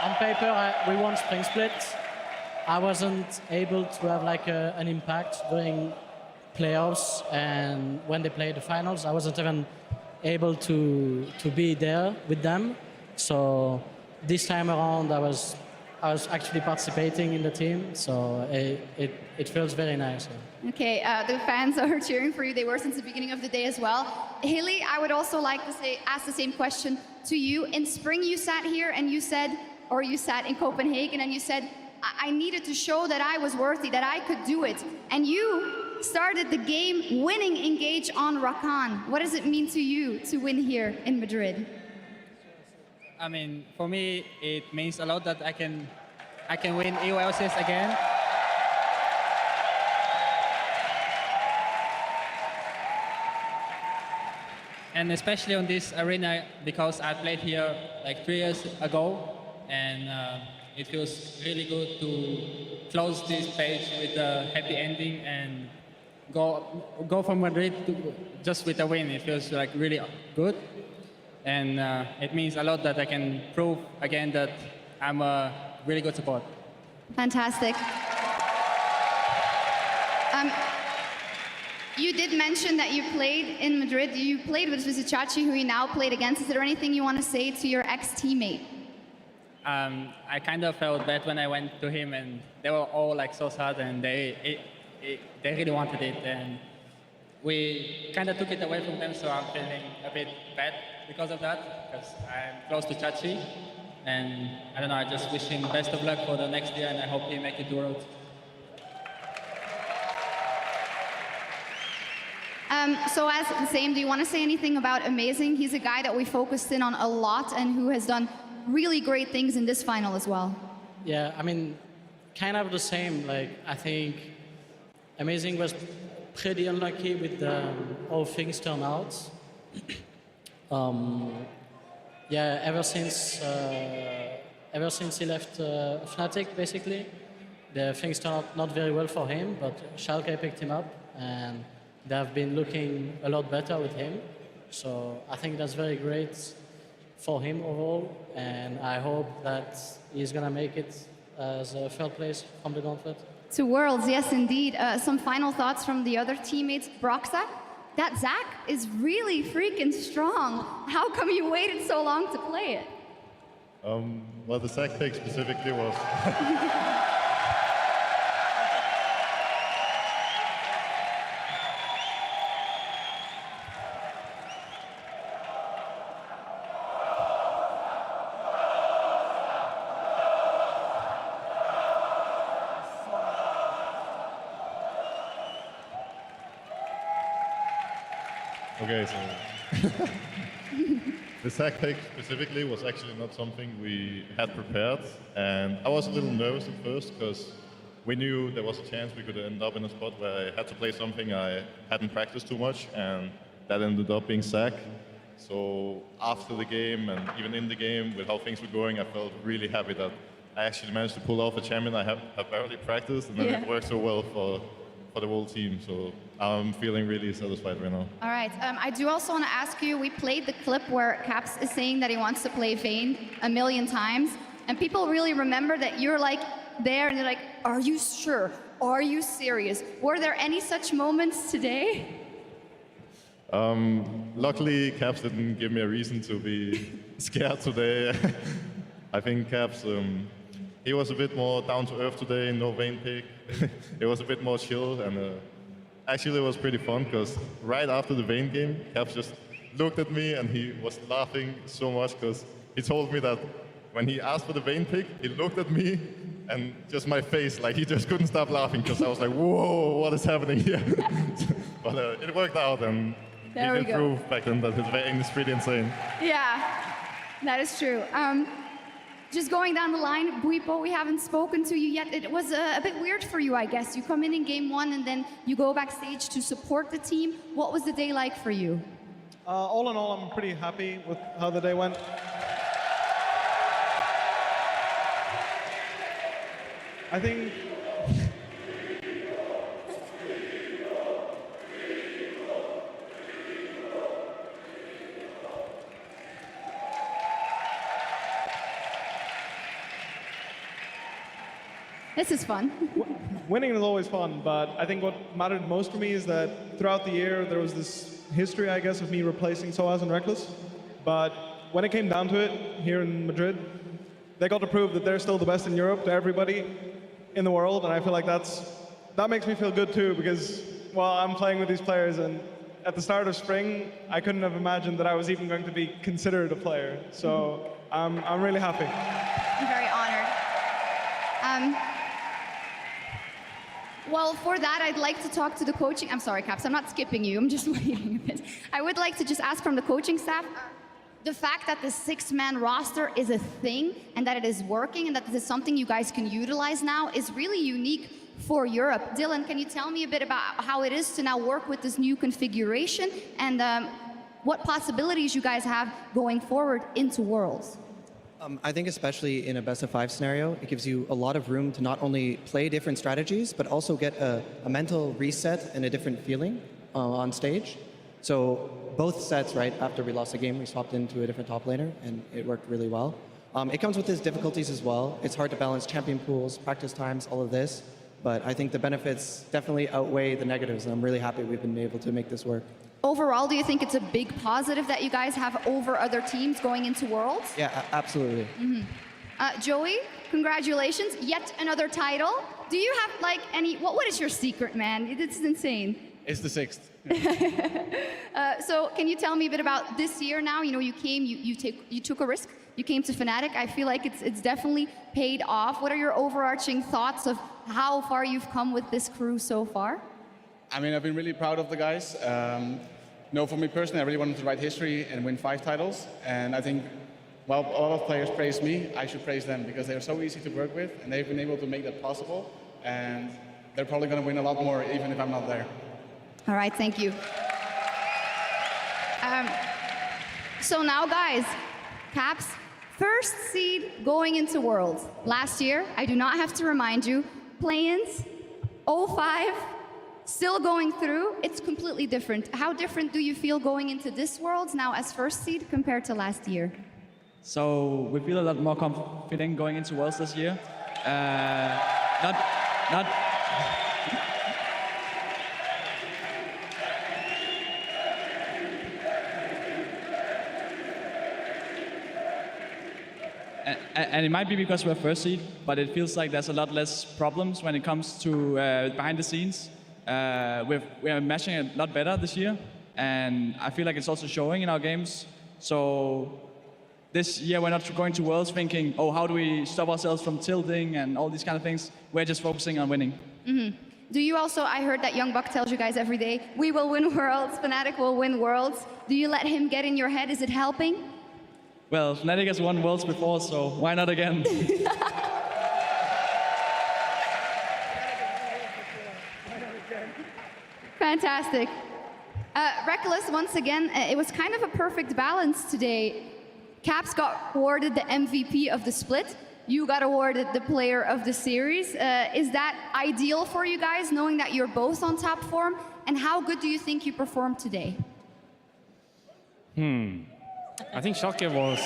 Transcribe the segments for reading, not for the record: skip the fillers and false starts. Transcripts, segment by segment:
on paper, we won spring split. I wasn't able to have like an impact during playoffs, and when they played the finals, I wasn't even able to be there with them. So this time around, I was actually participating in the team, so it feels very nice. Okay, the fans are cheering for you. They were since the beginning of the day as well. Haley, I would also like to ask the same question to you. In spring, you sat here and you said, or you sat in Copenhagen and you said, I needed to show that I was worthy, that I could do it. And you started the game winning Engage on Rakan. What does it mean to you to win here in Madrid? I mean, for me, it means a lot that I can win EOLCS again. And especially on this arena, because I played here like 3 years ago, and it feels really good to close this page with a happy ending and go from Madrid to just with a win. It feels like really good, and it means a lot that I can prove again that I'm a really good support. Fantastic. You did mention that you played in Madrid. You played with Vizicachi, who you now played against. Is there anything you want to say to your ex-teammate? I kind of felt bad when I went to him, and they were all like so sad, and they really wanted it, and we kind of took it away from them. So I'm feeling a bit bad because of that, because I'm close to Chachi, and I don't know. I just wish him best of luck for the next year, and I hope he makes it to Worlds. So as the same, do you want to say anything about Amazing? He's a guy that we focused in on a lot and who has done really great things in this final as well. Yeah, I mean, kind of the same. Like, I think Amazing was pretty unlucky with how things turned out. Yeah, ever since he left Fnatic, basically, the things turned out not very well for him, but Schalke picked him up, and they have been looking a lot better with him. So I think that's very great for him overall, and I hope that he's going to make it as a third place from the gauntlet. To Worlds, yes, indeed. Some final thoughts from the other teammates. Broxa, that Zach is really freaking strong. How come you waited so long to play it? Well, the Zach pick specifically was... Okay, so the sack pick specifically was actually not something we had prepared, and I was a little nervous at first because we knew there was a chance we could end up in a spot where I had to play something I hadn't practiced too much, and that ended up being sack. So after the game and even in the game, with how things were going, I felt really happy that I actually managed to pull off a champion I have barely practiced, and then it worked so well for the whole team. So I'm feeling really satisfied right now. All right. I do also want to ask you, we played the clip where Caps is saying that he wants to play Vayne 1,000,000 times, and people really remember that you're like there and they're like, are you sure? Are you serious? Were there any such moments today? Luckily, Caps didn't give me a reason to be scared today. I think Caps, he was a bit more down to earth today, no Vayne pick. It was a bit more chill, and actually it was pretty fun because right after the Vayne game, Caps just looked at me and he was laughing so much because he told me that when he asked for the Vayne pick, he looked at me and just my face, like he just couldn't stop laughing because I was like, whoa, what is happening here? But it worked out, and he did prove back then that his Vayne is pretty insane. Yeah, that is true. Just going down the line, Buipo, we haven't spoken to you yet. It was a bit weird for you, I guess. You come in game one and then you go backstage to support the team. What was the day like for you? All in all, I'm pretty happy with how the day went. I think This is fun. Winning is always fun, but I think what mattered most to me is that throughout the year there was this history, I guess, of me replacing Soaz and Reckless. But when it came down to it, here in Madrid, they got to prove that they're still the best in Europe to everybody in the world, and I feel like that makes me feel good too, because, well, I'm playing with these players, and at the start of spring, I couldn't have imagined that I was even going to be considered a player. So I'm really happy. I'm very honored. Well, for that, I'd like to talk to the coaching. I'm sorry, Caps, I'm not skipping you. I'm just waiting a bit. I would like to just ask from the coaching staff, the fact that the 6-man roster is a thing and that it is working and that this is something you guys can utilize now is really unique for Europe. Dylan, can you tell me a bit about how it is to now work with this new configuration and what possibilities you guys have going forward into Worlds? I think especially in a best-of-5 scenario, it gives you a lot of room to not only play different strategies, but also get a mental reset and a different feeling on stage. So both sets, right, after we lost the game, we swapped into a different top laner, and it worked really well. It comes with its difficulties as well. It's hard to balance champion pools, practice times, all of this. But I think the benefits definitely outweigh the negatives, and I'm really happy we've been able to make this work. Overall, do you think it's a big positive that you guys have over other teams going into Worlds? Yeah, absolutely. Joey, congratulations, yet another title. Do you have like any, what is your secret, man? This is insane. It's the 6th. So can you tell me a bit about this year now? You know, you came, you took a risk. You came to Fnatic. I feel like it's definitely paid off. What are your overarching thoughts of how far you've come with this crew so far? I mean, I've been really proud of the guys. No, for me personally, I really wanted to write history and win 5 titles. And I think, while a lot of players praise me, I should praise them because they're so easy to work with and they've been able to make that possible. And they're probably going to win a lot more even if I'm not there. All right, thank you. So now, guys, Caps, first seed going into Worlds. Last year, I do not have to remind you, play-ins, 0-5, still going through. It's completely different. How different do you feel going into this Worlds now as first seed compared to last year? So we feel a lot more confident going into Worlds this year. And it might be because we're first seed, but it feels like there's a lot less problems when it comes to behind the scenes. We're mashing a lot better this year, and I feel like it's also showing in our games. So this year we're not going to Worlds thinking, oh, how do we stop ourselves from tilting and all these kind of things. We're just focusing on winning. Mm-hmm. Do you also, I heard that Young Buck tells you guys every day, we will win Worlds, Fnatic will win Worlds. Do you let him get in your head? Is it helping? Well, Fnatic has won Worlds before, so why not again? Fantastic. Reckless, once again, it was kind of a perfect balance today. Caps got awarded the MVP of the split. You got awarded the player of the series. Is that ideal for you guys, knowing that you're both on top form? And how good do you think you performed today? I think Schalke was...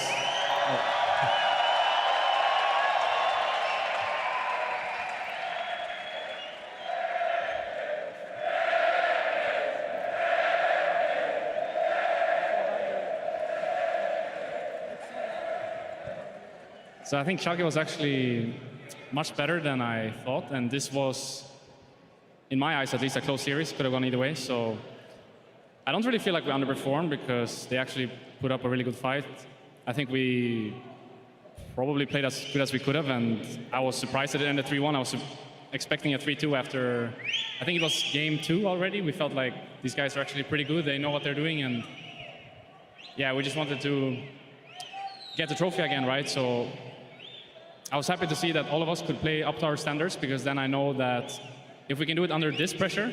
So I think Schalke was actually much better than I thought, and this was, in my eyes at least, a close series. Could have gone either way, so I don't really feel like we underperformed because they actually put up a really good fight. I think we probably played as good as we could have, and I was surprised that it ended 3-1. I was expecting a 3-2 after, I think it was game 2 already. We felt like these guys are actually pretty good. They know what they're doing, and yeah, we just wanted to get the trophy again, right? So I was happy to see that all of us could play up to our standards, because then I know that if we can do it under this pressure,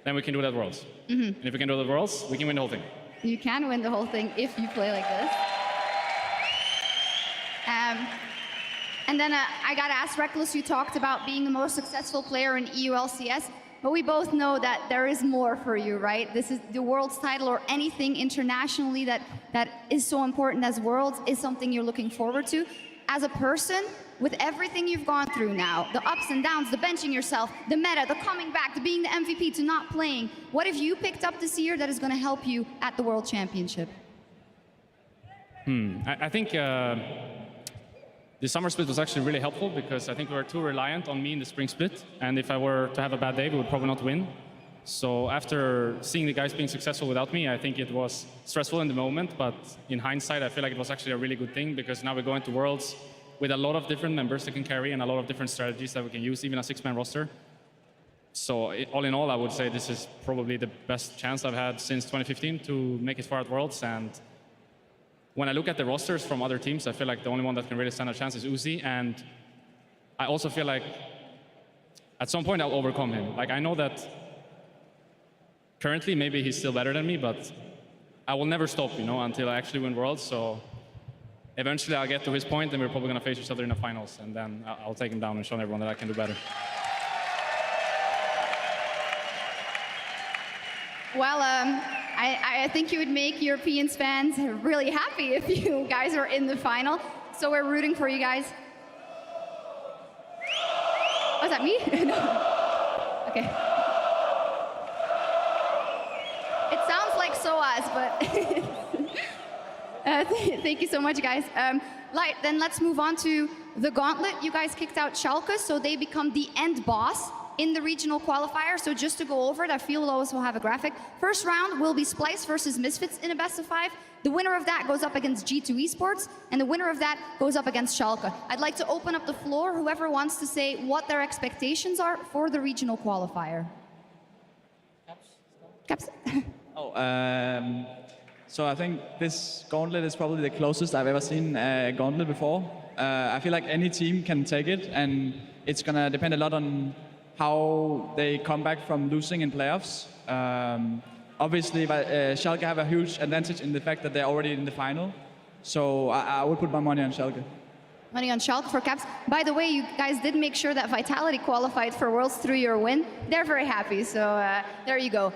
then we can do it at Worlds. And if we can do it at Worlds, we can win the whole thing. You can win the whole thing if you play like this. And then I got to ask Reckless, you talked about being the most successful player in EULCS, but we both know that there is more for you, right? This is the Worlds title, or anything internationally that is so important as Worlds is something you're looking forward to. as a person, with everything you've gone through now, the ups and downs, the benching yourself, the meta, the coming back, the being the MVP, to not playing, what have you picked up this year that is going to help you at the World Championship? I think the summer split was actually really helpful because I think we were too reliant on me in the spring split. And if I were to have a bad day, we would probably not win. So after seeing the guys being successful without me, I think it was stressful in the moment. But in hindsight, I feel like it was actually a really good thing because now we're going to Worlds with a lot of different members that can carry and a lot of different strategies that we can use, even a 6-man roster. So all in all, I would say this is probably the best chance I've had since 2015 to make it far at Worlds. And when I look at the rosters from other teams, I feel like the only one that can really stand a chance is Uzi. And I also feel like at some point I'll overcome him. Like I know that currently maybe he's still better than me, but I will never stop, until I actually win Worlds. So eventually I'll get to his point and we're probably going to face each other in the finals. And then I'll take him down and show everyone that I can do better. Well, I think you would make Europeans fans really happy if you guys are in the final. So we're rooting for you guys. Was that me? No. Okay. It sounds like SOAS, but thank you so much, guys. Then let's move on to the Gauntlet. You guys kicked out Schalke, so they become the end boss in the regional qualifier. So just to go over it, I feel Lois will have a graphic. First round will be Splice versus Misfits in a best of 5. The winner of that goes up against G2 Esports, and the winner of that goes up against Schalke. I'd like to open up the floor, whoever wants to say what their expectations are for the regional qualifier. Caps? So I think this Gauntlet is probably the closest I've ever seen a Gauntlet before. I feel like any team can take it, and it's going to depend a lot on how they come back from losing in playoffs. Obviously, Schalke have a huge advantage in the fact that they're already in the final. So I would put my money on Schalke. Money on Schalke for Caps. By the way, you guys did make sure that Vitality qualified for Worlds through your win. They're very happy, so there you go.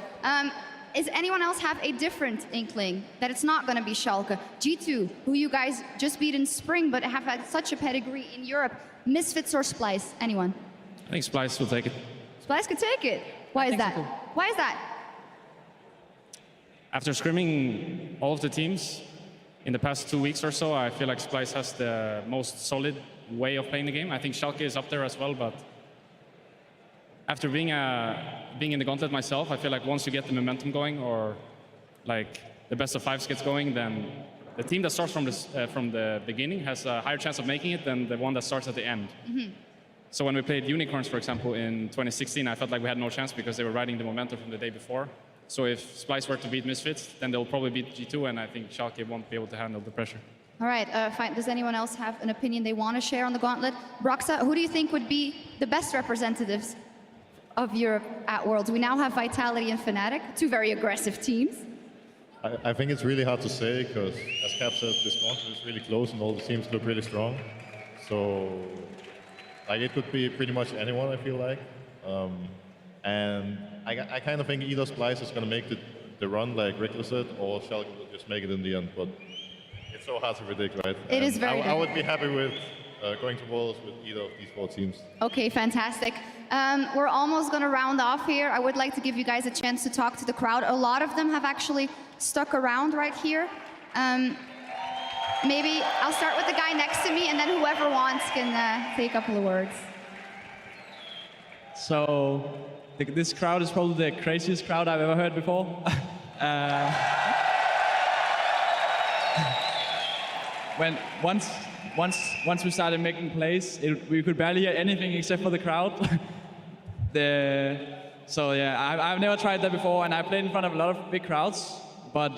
Does anyone else have a different inkling that it's not going to be Schalke? G2, who you guys just beat in spring but have had such a pedigree in Europe. Misfits or Splice? Anyone? I think Splice will take it. Splice could take it. Why is that? so. Why is that? After scrimming all of the teams in the past 2 weeks or so, I feel like Splice has the most solid way of playing the game. I think Schalke is up there as well, but after being in the Gauntlet myself, I feel like once you get the momentum going or like the best of 5s gets going, then the team that starts from the beginning has a higher chance of making it than the one that starts at the end. Mm-hmm. So when we played Unicorns, for example, in 2016, I felt like we had no chance because they were riding the momentum from the day before. So if Splice were to beat Misfits, then they'll probably beat G2, and I think Schalke won't be able to handle the pressure. All right, fine. Does anyone else have an opinion they want to share on the Gauntlet? Broxa, who do you think would be the best representatives of Europe at Worlds? We now have Vitality and Fnatic, two very aggressive teams. I think it's really hard to say because, as Cap said, this Gauntlet is really close and all the teams look really strong. So, like, it could be pretty much anyone, I feel like. And I kind of think either Splice is going to make the run, like Rickler said, or Schalke will just make it in the end. But it's so hard to predict, right? It is very I would be happy with going to Worlds with either of these 4 teams. Okay, fantastic. We're almost going to round off here. I would like to give you guys a chance to talk to the crowd. A lot of them have actually stuck around right here. Maybe I'll start with the guy next to me, and then whoever wants can say a couple of words. So this crowd is probably the craziest crowd I've ever heard before. Once we started making plays, we could barely hear anything except for the crowd. So yeah, I've never tried that before, and I played in front of a lot of big crowds, but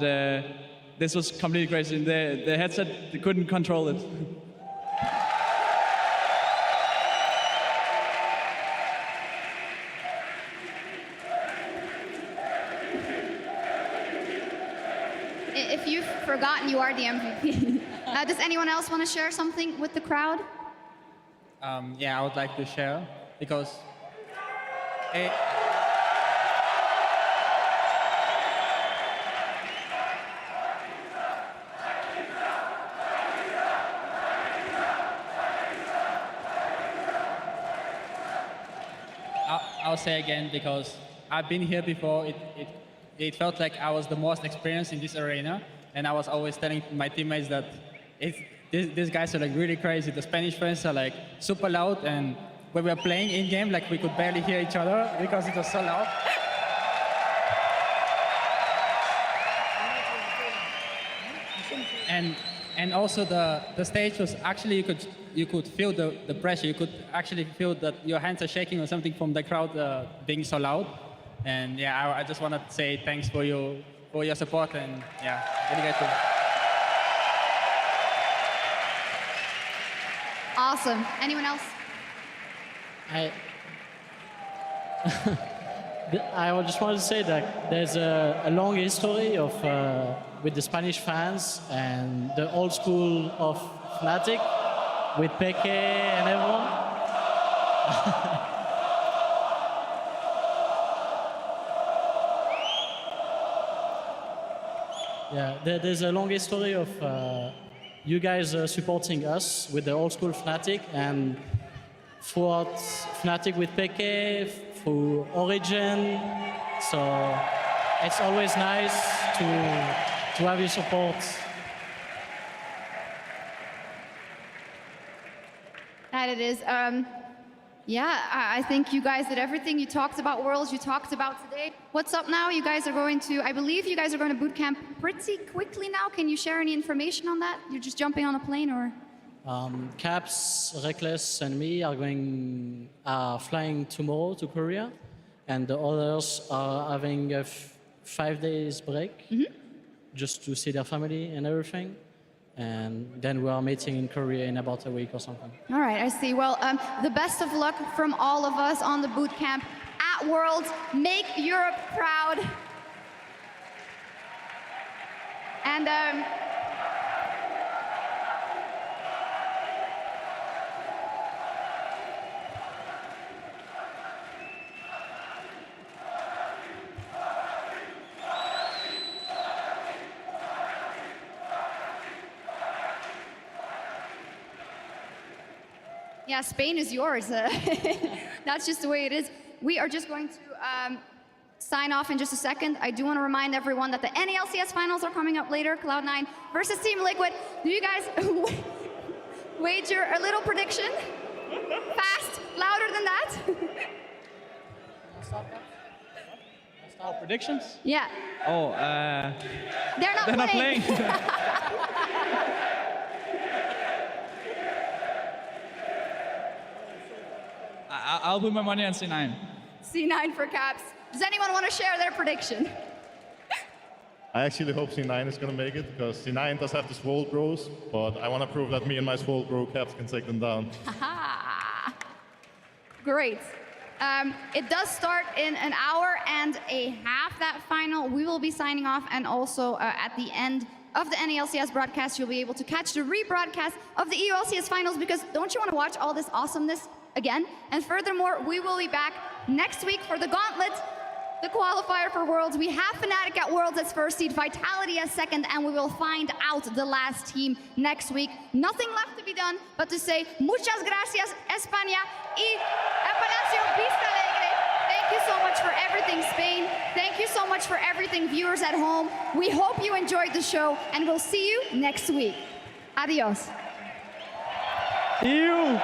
this was completely crazy. The headset, they couldn't control it. If you've forgotten, you are the MVP. Does anyone else want to share something with the crowd? Yeah, I would like to share because I'll say again because I've been here before. It felt like I was the most experienced in this arena, and I was always telling my teammates that these guys are like really crazy. The Spanish fans are like super loud, and when we were playing in game, like we could barely hear each other because it was so loud. And also the stage was actually you could feel the pressure. You could actually feel that your hands are shaking or something from the crowd being so loud. And yeah, I just want to say thanks for your support, and yeah, really grateful. Awesome. Anyone else? I just wanted to say that there's a long history of with the Spanish fans and the old school of Fnatic with Peke and everyone. Yeah, there's a long history of you guys supporting us with the old school Fnatic, and throughout Fnatic with Peke, through Origin. So it's always nice to have your support. That it is. Yeah, I think you guys did everything. You talked about Worlds, you talked about today. What's up now? You guys are going to, I believe you guys are going to boot camp pretty quickly now. Can you share any information on that? You're just jumping on a plane or? Caps, Reckless, and me are flying tomorrow to Korea, and the others are having a 5 days break just to see their family and everything. And then we are meeting in Korea in about a week or something. All right, I see. Well, the best of luck from all of us on the boot camp at Worlds. Make Europe proud. And yeah, Spain is yours. That's just the way it is. We are just going to sign off in just a second. I do want to remind everyone that the NALCS finals are coming up later. Cloud9 versus Team Liquid. Do you guys wager a little prediction? Fast, louder than that? Oh, predictions? Yeah. Oh, They're not playing. I'll put my money on C9. C9 for Caps. Does anyone want to share their prediction? I actually hope C9 is going to make it, because C9 does have the Swole Bros, but I want to prove that me and my Swole Bro Caps can take them down. Great. It does start in an hour and a half, that final. We will be signing off, and also at the end of the NALCS broadcast, you'll be able to catch the rebroadcast of the EULCS finals, because don't you want to watch all this awesomeness again? And furthermore, we will be back next week for the Gauntlet, the qualifier for Worlds. We have Fnatic at Worlds as first seed, Vitality as second, and we will find out the last team next week. Nothing left to be done but to say muchas gracias, España, y Apalacio Vista Alegre. Thank you so much for everything, Spain. Thank you so much for everything, viewers at home. We hope you enjoyed the show, and we'll see you next week. Adios. See you.